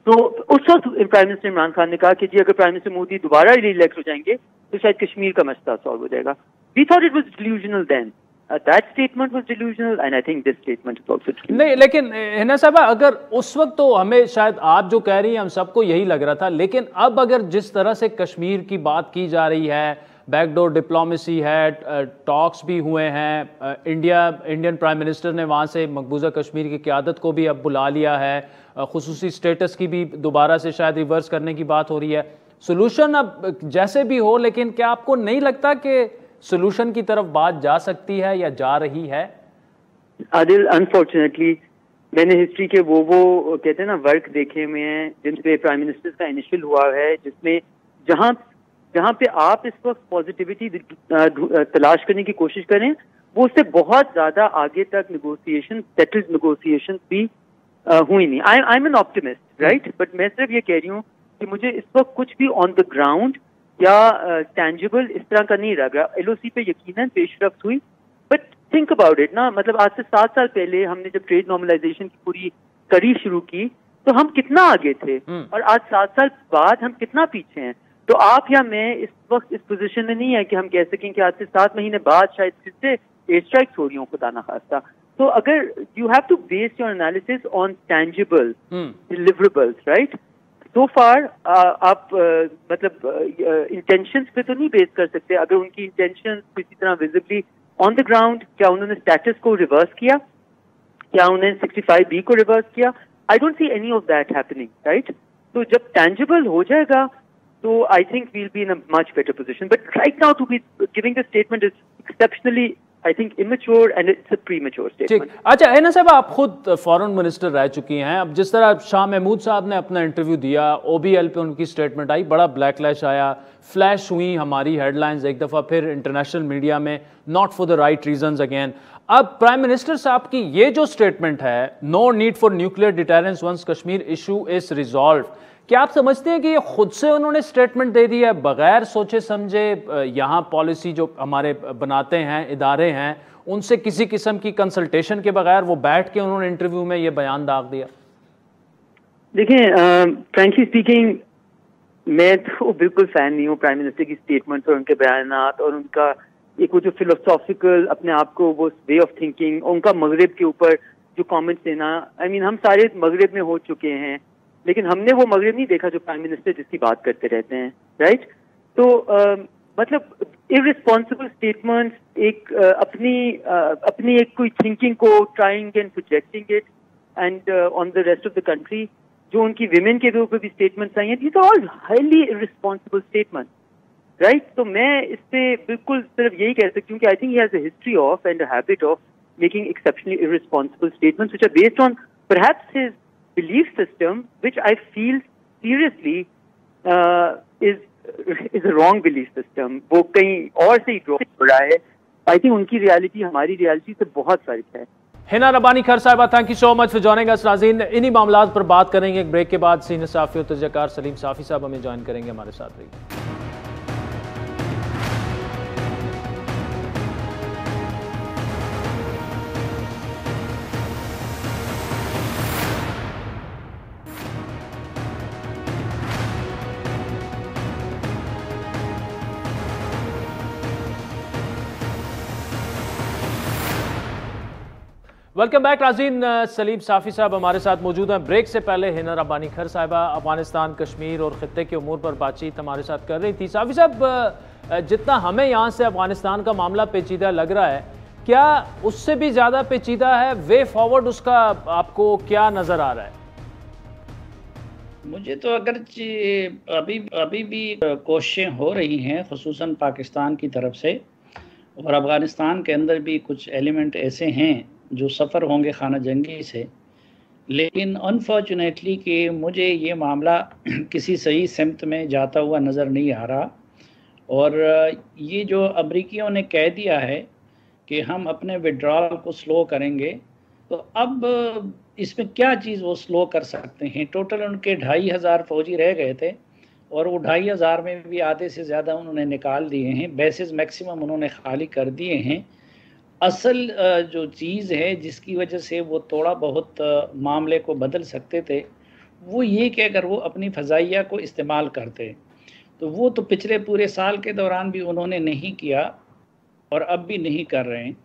तो उस वक्त प्राइम मिनिस्टर इमरान खान ने कहा कि जी अगर प्राइम मिनिस्टर मोदी दोबारा रीइलेक्ट हो जाएंगे तो शायद कश्मीर का मसला सॉल्व हो जाएगा। We thought it was delusional then, that statement was delusional and I think this statement is also delusional. नहीं, लेकिन हिना साहब, अगर उस वक्त तो हमें शायद आप जो कह रही हैं हम सबको यही लग रहा था, लेकिन अब अगर जिस तरह से कश्मीर की बात की जा रही है, बैकडोर डिप्लोमेसी है, टॉक्स भी हुए हैं, इंडियन प्राइम मिनिस्टर ने वहाँ से मकबूजा कश्मीर की क़यादत को भी अब बुला लिया है, खुसूसी स्टेटस की भी दोबारा से शायद रिवर्स करने की बात हो रही है, सोल्यूशन अब जैसे भी हो, लेकिन क्या आपको नहीं लगता कि सोल्यूशन की तरफ बात जा सकती है या जा रही है? आदिल, अनफॉर्चुनेटली मैंने हिस्ट्री के वो कहते हैं ना वर्क देखे हुए हैं जिनपे प्राइम मिनिस्टर का इनिशियल हुआ है, जिसमें जहाँ पे आप इस वक्त पॉजिटिविटी तलाश करने की कोशिश करें, वो उससे बहुत ज्यादा आगे तक नेगोशिएशन, सेटल्ड नेगोशिएशन भी हुई नहीं। I am an optimist, right, but मैं सिर्फ ये कह रही हूँ कि मुझे इस वक्त कुछ भी ऑन द ग्राउंड या टैंजिबल इस तरह का नहीं लग रहा। एलओसी पे यकीनन पेशरफ्त हुई, बट थिंक अबाउट इट ना, मतलब आज से 7 साल पहले हमने जब ट्रेड नॉर्मलाइजेशन की पूरी कड़ी शुरू की तो हम कितना आगे थे और आज 7 साल बाद हम कितना पीछे हैं। तो आप या मैं इस वक्त इस पोजीशन में नहीं है कि हम कह सकें कि आज से 7 महीने बाद शायद फिर से एयर स्ट्राइक्स हो रही हो, खुदा ना खास्ता। तो अगर you have to base your analysis on tangible deliverables, right, so far आप मतलब इंटेंशंस पे तो नहीं बेस कर सकते। अगर उनकी इंटेंशन किसी तरह विजिबली ऑन द ग्राउंड, क्या उन्होंने स्टेटस को रिवर्स किया, क्या उन्होंने 65B को रिवर्स किया, I don't see any of that happening, right. तो जब टैंजिबल हो जाएगा तो I think we'll be in a much better position, but right now to be giving the statement is exceptionally I think immature and it's a premature statement. अच्छा हिना साहब, आप खुद foreign minister रह चुकी हैं, अब जिस तरह शाह महमूद साहब ने अपना इंटरव्यू दिया, OBL पे उनकी स्टेटमेंट आई, बड़ा ब्लैकलैश आया, फ्लैश हुई हमारी हेडलाइंस एक दफ़ा, फिर इंटरनेशनल मीडिया में not for the right reasons again. अब प्राइम मिनिस्टर साहब की ये जो स्टेटमेंट है, no need for nuclear deterrence once Kashmir issue is resolve, क्या आप समझते हैं कि ये खुद से उन्होंने स्टेटमेंट दे दी है, बगैर सोचे समझे? यहाँ पॉलिसी जो हमारे बनाते हैं इदारे हैं, उनसे किसी किस्म की कंसल्टेशन के बगैर वो बैठ के उन्होंने इंटरव्यू में ये बयान दाग दिया? देखिए, फ्रैंकली स्पीकिंग, मैं तो बिल्कुल फैन नहीं हूँ प्राइम मिनिस्टर की स्टेटमेंट और उनके बयानात और उनका एक वो जो फिलोसॉफिकल अपने आप को वो वे ऑफ थिंकिंग, उनका मगरिब के ऊपर जो कमेंट्स देना। आई मीन हम सारे मगरिब में हो चुके हैं, लेकिन हमने वो मगरिब नहीं देखा जो प्राइम मिनिस्टर जिसकी बात करते रहते हैं, राइट। तो मतलब इररिस्पॉन्सिबल स्टेटमेंट्स, एक अपनी एक कोई थिंकिंग को trying and projecting it and on the rest of the country, जो उनकी विमेन के ऊपर भी स्टेटमेंट्स आई हैं, these are all highly irresponsible statement, right. तो मैं इस पे बिल्कुल सिर्फ यही कह सकती हूँ कि I think he has a history of and a habit of making exceptionally irresponsible statements which are based on perhaps his belief system, which I feel seriously is wrong belief system, वो कहीं और से ही draw हो रहा है। I think उनकी reality हमारी रियलिटी से बहुत फर्क है। हिना रब्बानी खर साहिबा, thank you so much for joining us. नाज़रीन, इन्हीं मामलात पर बात करेंगे एक ब्रेक के बाद। सीनियर सहाफ़ी और तजज़ियाकार सलीम साफ़ी साहब हमें ज्वाइन करेंगे, हमारे साथ रहिए। वेलकम बैक नाज़रीन। सलीम साफ़ी साहब हमारे साथ मौजूद हैं। ब्रेक से पहले हिना रब्बानी खर साहिबा अफगानिस्तान, कश्मीर और ख़ित्ते के उमूर पर बातचीत हमारे साथ कर रही थी। साफ़ी साहब, जितना हमें यहाँ से अफगानिस्तान का मामला पेचीदा लग रहा है, क्या उससे भी ज़्यादा पेचीदा है? वे फॉरवर्ड उसका आपको क्या नज़र आ रहा है? मुझे तो अगर अभी भी कोशिशें हो रही हैं ख़ुसूसन पाकिस्तान की तरफ से, और अफ़गानिस्तान के अंदर भी कुछ एलिमेंट ऐसे हैं जो सफ़र होंगे खाना जंगी से, लेकिन अनफॉर्चुनेटली कि मुझे ये मामला किसी सही सिमत में जाता हुआ नज़र नहीं आ रहा। और ये जो अमरीकियों ने कह दिया है कि हम अपने विड्रॉल को स्लो करेंगे, तो अब इसमें क्या चीज़ वो स्लो कर सकते हैं? टोटल उनके 2500 फ़ौजी रह गए थे और वो 2500 में भी आधे से ज़्यादा उन्होंने निकाल दिए हैं। बेसिस मैक्सिमम उन्होंने खाली कर दिए हैं। असल जो चीज़ है जिसकी वजह से वो थोड़ा बहुत मामले को बदल सकते थे, वो ये कि अगर वो अपनी फ़ज़ाइया को इस्तेमाल करते, तो वो तो पिछले पूरे साल के दौरान भी उन्होंने नहीं किया और अब भी नहीं कर रहे हैं।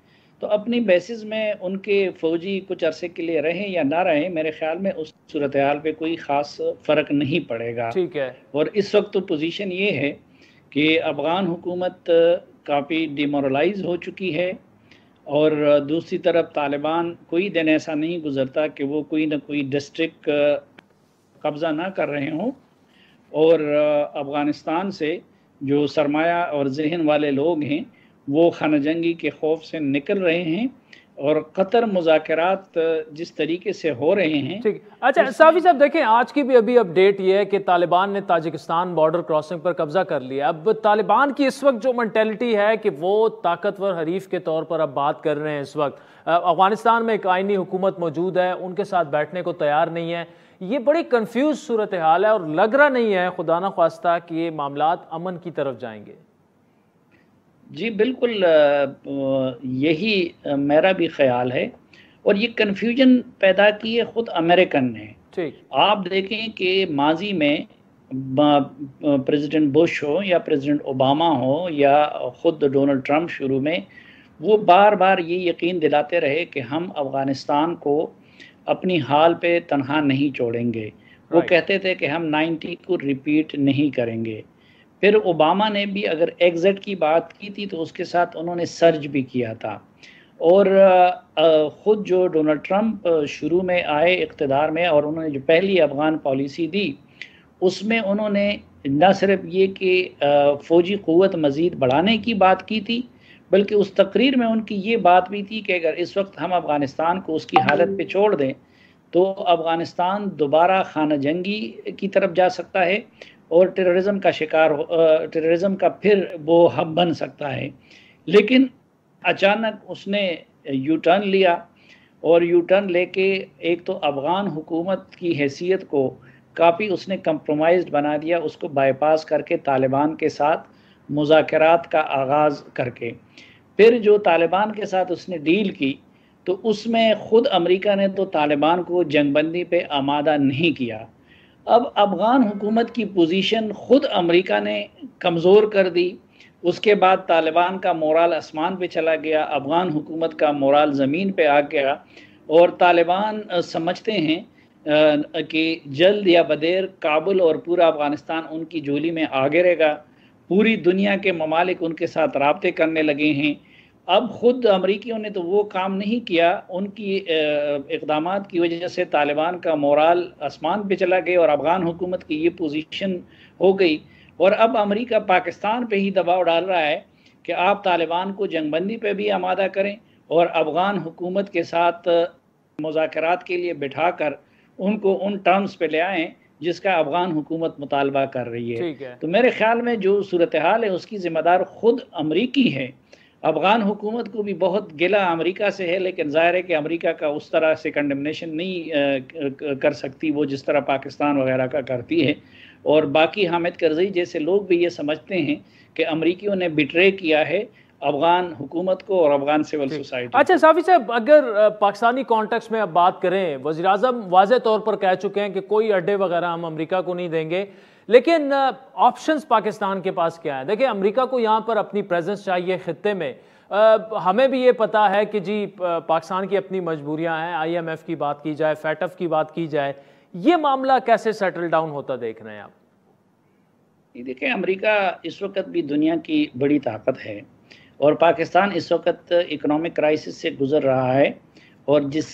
तो अपनी बेसिस में उनके फ़ौजी कुछ अरसे के लिए रहें या ना रहें, मेरे ख़्याल में उस सूरत हाल पे कोई ख़ास फ़र्क नहीं पड़ेगा। ठीक है। और इस वक्त तो पोजीशन ये है कि अफ़गान हुकूमत काफ़ी डिमोरलाइज हो चुकी है, और दूसरी तरफ तालिबान, कोई दिन ऐसा नहीं गुज़रता कि वो कोई ना कोई डिस्ट्रिक्ट कब्ज़ा ना कर रहे हों, और अफ़गानिस्तान से जो सरमाया और जहन वाले लोग हैं वो खाना जंगी के खौफ से निकल रहे हैं, और कतर मुज़ाकरात जिस तरीके से हो रहे हैं। ठीक। अच्छा साफ़ी साहब, देखें आज की भी अभी अपडेट ये है कि तालिबान ने ताजिकिस्तान बॉर्डर क्रॉसिंग पर कब्जा कर लिया। अब तालिबान की इस वक्त जो मेंटेलिटी है कि वो ताकतवर हरीफ के तौर पर अब बात कर रहे हैं। इस वक्त अफगानिस्तान में एक आइनी हुकूमत मौजूद है, उनके साथ बैठने को तैयार नहीं है। ये बड़ी कन्फ्यूज सूरत हाल है और लग रहा नहीं है खुदा न ख्वास्ता कि ये मामलात अमन की तरफ जाएंगे। जी बिल्कुल, यही मेरा भी ख्याल है, और ये कन्फ्यूजन पैदा की है ख़ुद अमेरिकन ने। ठीक। आप देखें कि माजी में प्रेसिडेंट बुश हो या प्रेसिडेंट ओबामा हो या ख़ुद डोनाल्ड ट्रंप शुरू में, वो बार बार ये यकीन दिलाते रहे कि हम अफ़गानिस्तान को अपनी हाल पे तनहा नहीं छोड़ेंगे। वो कहते थे कि हम 90 को रिपीट नहीं करेंगे। फिर ओबामा ने भी अगर एग्ज़िट की बात की थी तो उसके साथ उन्होंने सर्ज भी किया था। और ख़ुद जो डोनाल्ड ट्रंप शुरू में आए इक़्तिदार में, और उन्होंने जो पहली अफ़गान पॉलिसी दी, उसमें उन्होंने न सिर्फ ये कि फ़ौजी क़ुव्वत मज़ीद बढ़ाने की बात की थी, बल्कि उस तकरीर में उनकी ये बात भी थी कि अगर इस वक्त हम अफ़गानिस्तान को उसकी हालत पे छोड़ दें तो अफ़गानिस्तान दोबारा खाना जंगी की तरफ जा सकता है और टेररिज्म का शिकार टेररिज्म का फिर वो हब बन सकता है। लेकिन अचानक उसने यू टर्न लिया, और यू टर्न लेके एक तो अफ़गान हुकूमत की हैसियत को काफ़ी उसने कंप्रोमाइज़्ड बना दिया, उसको बाईपास करके तालिबान के साथ मुज़ाकरात का आगाज़ करके। फिर जो तालिबान के साथ उसने डील की, तो उसमें ख़ुद अमेरिका ने तो तालिबान को जंगबंदी पे आमादा नहीं किया। अब अफ़गान हुकूमत की पोजीशन ख़ुद अमेरिका ने कमज़ोर कर दी। उसके बाद तालिबान का मोराल आसमान पे चला गया, अफ़गान हुकूमत का मोराल ज़मीन पे आ गया, और तालिबान समझते हैं कि जल्द या बदेर काबुल और पूरा अफ़गानिस्तान उनकी झोली में आ गिरेगा। पूरी दुनिया के ममालिक उनके साथ राब्ते करने लगे हैं। अब ख़ुद अमरीकियों ने तो वो काम नहीं किया, उनकी इक़दामात की वजह से तालिबान का मोराल आसमान पे चला गया और अफ़गान हुकूमत की ये पोजीशन हो गई। और अब अमेरिका पाकिस्तान पे ही दबाव डाल रहा है कि आप तालिबान को जंगबंदी पे भी आमादा करें और अफ़गान हुकूमत के साथ मुज़ाकरात के लिए बिठाकर उनको उन टर्म्स पे ले आएँ जिसका अफगान हुकूमत मुतालबा कर रही है। तो मेरे ख्याल में जो सूरत हाल है उसकी जिम्मेदार खुद अमरीकी है। अफगान हुकूमत को भी बहुत गिला अमेरिका से है, लेकिन ज़ाहिर है कि अमेरिका का उस तरह से कंडेमनेशन नहीं कर सकती वो जिस तरह पाकिस्तान वगैरह का करती है। और बाकी हामिद करज़ई जैसे लोग भी ये समझते हैं कि अमरीकियों ने बिट्रे किया है अफगान हुकूमत को और अफगान सिविल सोसाइटी। अच्छा साफ़ी साहब, अगर पाकिस्तानी कॉन्टेक्स्ट में अब बात करें, वज़ीर-ए-आज़म वाज़े तौर पर कह चुके हैं कि कोई अड्डे वगैरह हम अमेरिका को नहीं देंगे, लेकिन ऑप्शंस पाकिस्तान के पास क्या है? देखिए, अमेरिका को यहाँ पर अपनी प्रेजेंस चाहिए खित्ते में। हमें भी ये पता है कि जी पाकिस्तान की अपनी मजबूरियाँ हैं, IMF की बात की जाए, FATF की बात की जाए, ये मामला कैसे सेटल डाउन होता देख रहे हैं आप? देखिए, अमेरिका इस वक्त भी दुनिया की बड़ी ताकत है और पाकिस्तान इस वक्त इकोनॉमिक क्राइसिस से गुजर रहा है और जिस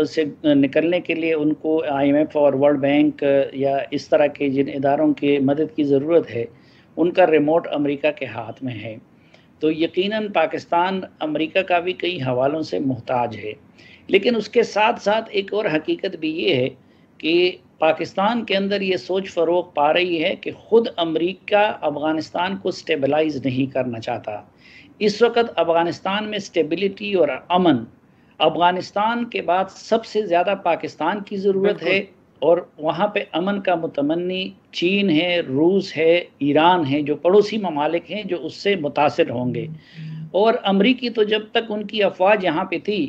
से निकलने के लिए उनको IMF और वर्ल्ड बैंक या इस तरह के जिन इदारों की मदद की ज़रूरत है उनका रिमोट अमेरिका के हाथ में है। तो यकीनन पाकिस्तान अमेरिका का भी कई हवालों से मुहताज है, लेकिन उसके साथ साथ एक और हकीकत भी ये है कि पाकिस्तान के अंदर ये सोच फ़रोग पा रही है कि ख़ुद अमेरिका अफ़गानिस्तान को स्टेबलाइज नहीं करना चाहता। इस वक्त अफ़गानिस्तान में स्टेबिलिटी और अमन अफ़गानिस्तान के बाद सबसे ज़्यादा पाकिस्तान की ज़रूरत है और वहाँ पे अमन का मुतमन्नी चीन है, रूस है, ईरान है, जो पड़ोसी ममालिक हैं जो उससे मुतासिर होंगे। और अमरीकी तो जब तक उनकी अफवाज यहाँ पे थी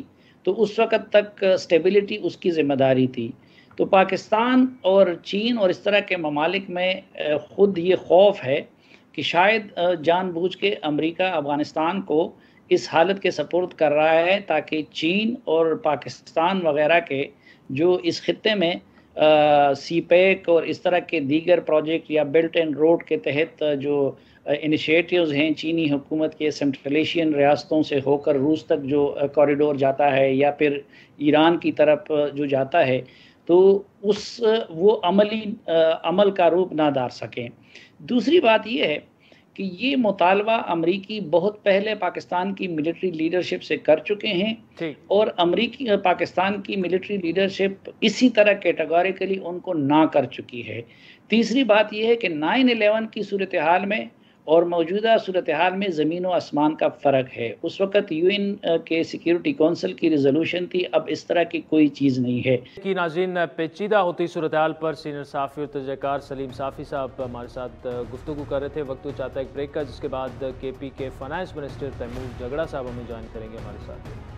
तो उस वक़्त तक स्टेबिलिटी उसकी ज़िम्मेदारी थी। तो पाकिस्तान और चीन और इस तरह के ममालिक में ख़ुद ये खौफ है कि शायद जानबूझ के अमेरिका अफ़गानिस्तान को इस हालत के सपुर्द कर रहा है ताकि चीन और पाकिस्तान वगैरह के जो इस खित्ते में CPEC और इस तरह के दीगर प्रोजेक्ट या बेल्ट एंड रोड के तहत जो इनिशिएटिव्स हैं चीनी हुकूमत के सेंट्रल एशियन रियासतों से होकर रूस तक जो कॉरिडोर जाता है या फिर ईरान की तरफ जो जाता है, तो वो अमल का रूप ना धार सकें। दूसरी बात यह है कि ये मुतालबा अमरीकी बहुत पहले पाकिस्तान की मिलिट्री लीडरशिप से कर चुके हैं और अमरीकी पाकिस्तान की मिलिट्री लीडरशिप इसी तरह कैटेगोरिकली उनको ना कर चुकी है। तीसरी बात यह है कि 9/11 की सूरत हाल में और मौजूदा सूरत हाल में ज़मीन व आसमान का फ़र्क है। उस वक़्त UN के सिक्योरिटी कौंसिल की रिजोल्यूशन थी, अब इस तरह की कोई चीज़ नहीं है। कि नाज़रीन, पेचीदा होती सूरत हाल पर सीनियर साफ़ी और तजज़ियाकार सलीम साफ़ी साहब हमारे साथ गुफ्तगू कर रहे थे। वक्त तो चाहता है एक ब्रेक का, जिसके बाद KP के फाइनेंस मिनिस्टर तैमूर झगड़ा साहब हमें ज्वाइन करेंगे हमारे साथ।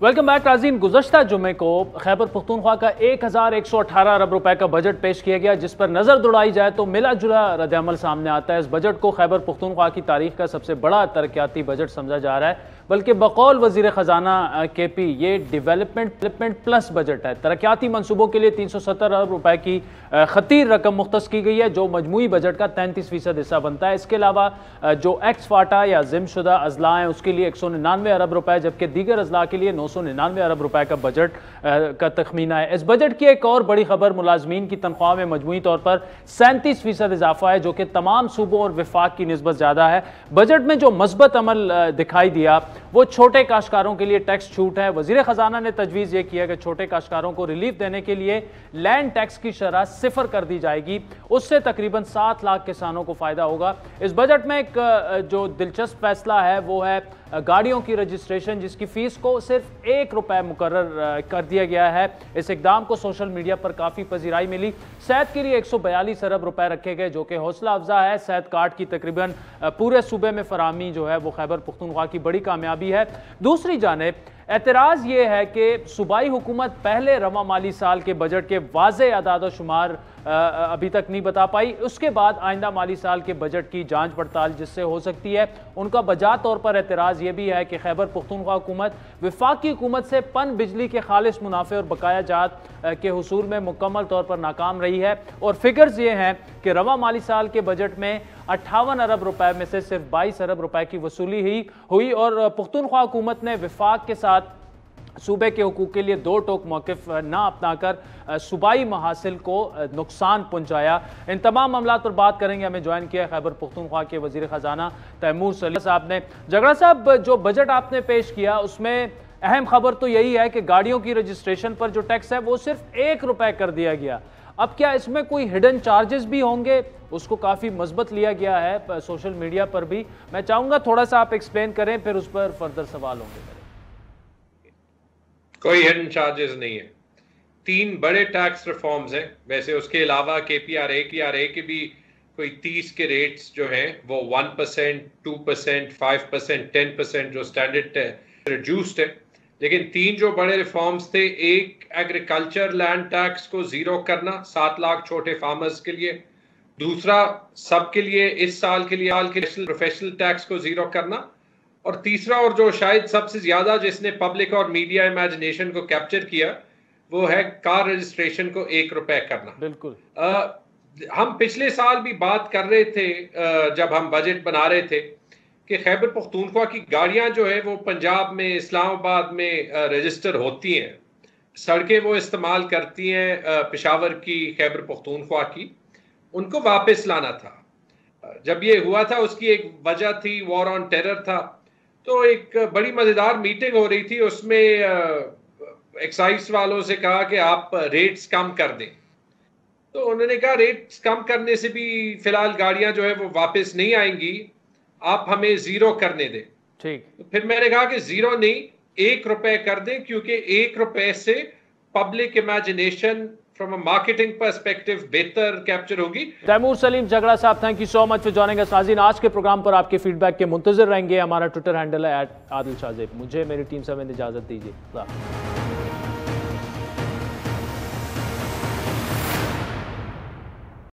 वेलकम बैक नाज़रीन। गुज़श्ता जुमे को खैबर पख्तूनख्वा का 1118 अरब रुपए का बजट पेश किया गया, जिस पर नज़र दौड़ाई जाए तो मिला जुला रद्द-ए-अमल सामने आता है। इस बजट को खैबर पख्तूनख्वा की तारीख का सबसे बड़ा तरक्याती बजट समझा जा रहा है, बल्कि बकौल वज़ीर ख़जाना KP ये डेवलपमेंट प्लस बजट है। तरक्याती मनसूबों के लिए 370 अरब रुपए की खतीर रकम मुख्तस की गई है, जो मजमूई बजट का 33% हिस्सा बनता है। इसके अलावा जो एक्स फाटा या ज़िम्मशुदा अजला हैं उसके लिए 199 अरब रुपए, जबकि दीगर अजला के लिए 999 अरब रुपए का बजट का तखमीना है। इस बजट की एक और बड़ी खबर मुलाजमीन की तनख्वाह में मजमूई तौर पर 37% इजाफा है, जो कि तमाम सूबों और विफाक की निस्बत ज़्यादा है। बजट में जो मस्बत अमल दिखाई दिया वो छोटे काश्तकारों के लिए टैक्स छूट है। वज़ीर ख़जाना ने तजवीज़ ये किया कि छोटे काश्तकारों को रिलीफ देने के लिए लैंड टैक्स की शरह 0 कर दी जाएगी, उससे तकरीबन 7 लाख किसानों को फ़ायदा होगा। इस बजट में एक जो दिलचस्प फैसला है वो है गाड़ियों की रजिस्ट्रेशन, जिसकी फ़ीस को सिर्फ ₹1 मुकर्रर कर दिया गया है। इस इकदाम को सोशल मीडिया पर काफ़ी पजीराई मिली। सेहत के लिए 142 अरब रुपए रखे गए, जो कि हौसला अफजा है। सेहत कार्ड की तकरीबन पूरे सूबे में फराहमी जो है वो खैबर पख्तूनख्वा की बड़ी कामयाबी है। दूसरी जानिब एतराज़ ये है कि सूबाई हुकूमत पहले रवा माली साल के बजट के वाज़े अदाद शुमार अभी तक नहीं बता पाई। उसके बाद आइंदा माली साल के बजट की जांच पड़ताल जिससे हो सकती है। उनका बजा तौर पर एतराज़ ये भी है कि खैबर पख्तूनख्वा हुकूमत वफाकी हुकूमत से पन बिजली के खालिस मुनाफे और बकाया जात के हुसूल में मुकम्मल तौर पर नाकाम रही है। और फिगर्स ये हैं कि रवा माली साल के बजट में 58 अरब रुपए में से सिर्फ 22 अरब रुपए की वसूली हुई और पख्तूनख्वा हुकूमत ने वफाक के साथ सूबे के हुकूक के लिए दो टोक मौक़िफ़ ना अपनाकर सूबाई महासिल को नुकसान पहुँचाया। इन तमाम मामलात पर बात करेंगे। हमें ज्वाइन किया खैबर पख्तूनख्वा के वज़ीर ख़जाना तैमूर सलीम साहब ने। झगड़ा साहब, जो बजट आपने पेश किया उसमें अहम खबर तो यही है कि गाड़ियों की रजिस्ट्रेशन पर जो टैक्स है वो सिर्फ ₹1 कर दिया गया। अब क्या इसमें कोई हिडन चार्जेस भी होंगे? उसको काफ़ी मजबूत लिया गया है सोशल मीडिया पर भी। मैं चाहूँगा थोड़ा सा आप एक्सप्लेन करें, फिर उस पर फर्दर सवाल होंगे। कोई हिडन चार्जेस नहीं है। 3 बड़े टैक्स रिफॉर्म्स हैं। वैसे उसके अलावा KPRA के भी कोई 30 के रेट्स जो हैं वो 1%, 2%, 5%, 10% जो स्टैंडर्ड है रिड्यूस्ड है। लेकिन 3 जो बड़े रिफॉर्म्स थे, एक एग्रीकल्चर लैंड टैक्स को जीरो करना 7 लाख छोटे फार्मर्स के लिए, दूसरा सबके लिए इस साल के लिए प्रोफेशनल टैक्स को जीरो करना, और तीसरा और जो शायद सबसे ज्यादा जिसने पब्लिक और मीडिया इमेजिनेशन को कैप्चर किया वो है कार रजिस्ट्रेशन को ₹1 करना। बिल्कुल हम पिछले साल भी बात कर रहे थे जब हम बजट बना रहे थे कि खैबर पख्तूनख्वा की गाड़ियां जो है वो पंजाब में, इस्लामाबाद में रजिस्टर होती हैं, सड़कें वो इस्तेमाल करती हैं पेशावर की, खैबर पख्तूनख्वा की, उनको वापस लाना था। जब ये हुआ था उसकी एक वजह थी, वॉर ऑन टेरर था। तो एक बड़ी मजेदार मीटिंग हो रही थी, उसमें एक्साइज वालों से कहा कि आप रेट्स कम कर दें। तो उन्होंने कहा रेट्स कम करने से भी फिलहाल गाड़ियां जो है वो वापस नहीं आएंगी, आप हमें जीरो करने दें। ठीक। तो फिर मैंने कहा कि जीरो नहीं, ₹1 कर दें, क्योंकि ₹1 से public imagination from a marketing perspective बेहतर कैप्चर होगी। तैमूर सलीम झगड़ा साहब, thank you so much for joining us. नाज़रीन, आज के प्रोग्राम पर आपके फीडबैक के मुंतज़िर रहेंगे। हमारा ट्विटर हैंडल है @आदिल शाज़ेब। मुझे मेरी टीम से इजाज़त दीजिए।